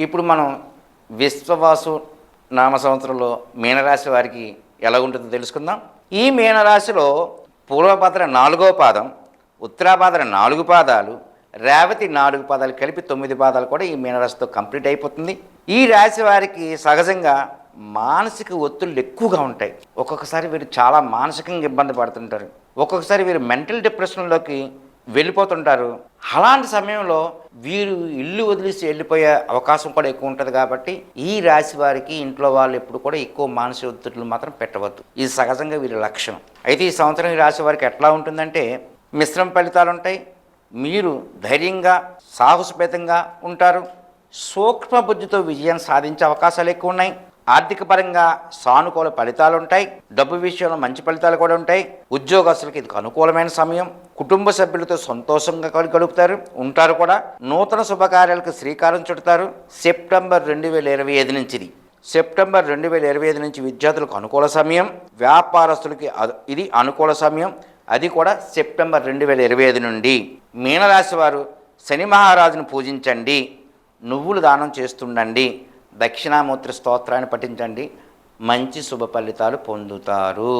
ఇప్పుడు మనం విశ్వవాసు నామ సంవత్సరంలో మీనరాశి వారికి ఎలా ఉంటుందో తెలుసుకుందాం. ఈ మీనరాశిలో పూర్వభద్ర 4వ పాదం, ఉత్తరాభద్ర 4 పాదాలు, రేవతి 4 పాదాలు కలిపి 9 పాదాలు కూడా ఈ మీనరాశితో కంప్లీట్ అయిపోతుంది. ఈ రాశి వారికి సహజంగా మానసిక ఒత్తిళ్ళు ఎక్కువగా ఉంటాయి. ఒక్కొక్కసారి వీరు చాలా మానసికంగా ఇబ్బంది పడుతుంటారు. ఒక్కొక్కసారి వీరు మెంటల్ డిప్రెషన్లోకి వెళ్ళిపోతుంటారు. అలాంటి సమయంలో వీరు ఇల్లు వదిలేసి వెళ్ళిపోయే అవకాశం కూడా ఎక్కువ ఉంటుంది. కాబట్టి ఈ రాశి వారికి ఇంట్లో వాళ్ళు ఎప్పుడు కూడా ఎక్కువ మానసిక ఒత్తిడులు మాత్రం పెట్టవద్దు. ఇది సహజంగా వీరి లక్షణం. అయితే ఈ సంవత్సరం ఈ రాశి వారికి ఎట్లా ఉంటుందంటే మిశ్రమ ఫలితాలు ఉంటాయి. మీరు ధైర్యంగా సాహసోపేతంగా ఉంటారు. సూక్ష్మ బుద్ధితో విజయం సాధించే అవకాశాలు ఎక్కువ ఉన్నాయి. ఆర్థిక పరంగా సానుకూల ఫలితాలు ఉంటాయి. డబ్బు విషయంలో మంచి ఫలితాలు కూడా ఉంటాయి. ఉద్యోగస్తులకు ఇది అనుకూలమైన సమయం. కుటుంబ సభ్యులతో సంతోషంగా గడుపుతారు, ఉంటారు కూడా. నూతన శుభకార్యాలకు శ్రీకారం చుడతారు. సెప్టెంబర్ 2025 నుంచి సెప్టెంబర్ 2025 నుంచి విద్యార్థులకు అనుకూల సమయం. వ్యాపారస్తులకి ఇది అనుకూల సమయం. అది కూడా సెప్టెంబర్ 2025 నుండి. మీనరాశి వారు శని మహారాజును పూజించండి, నువ్వులు దానం చేస్తుండండి, దక్షిణామూర్తి స్తోత్రాన్ని పఠించండి. మంచి శుభ ఫలితాలు పొందుతారు.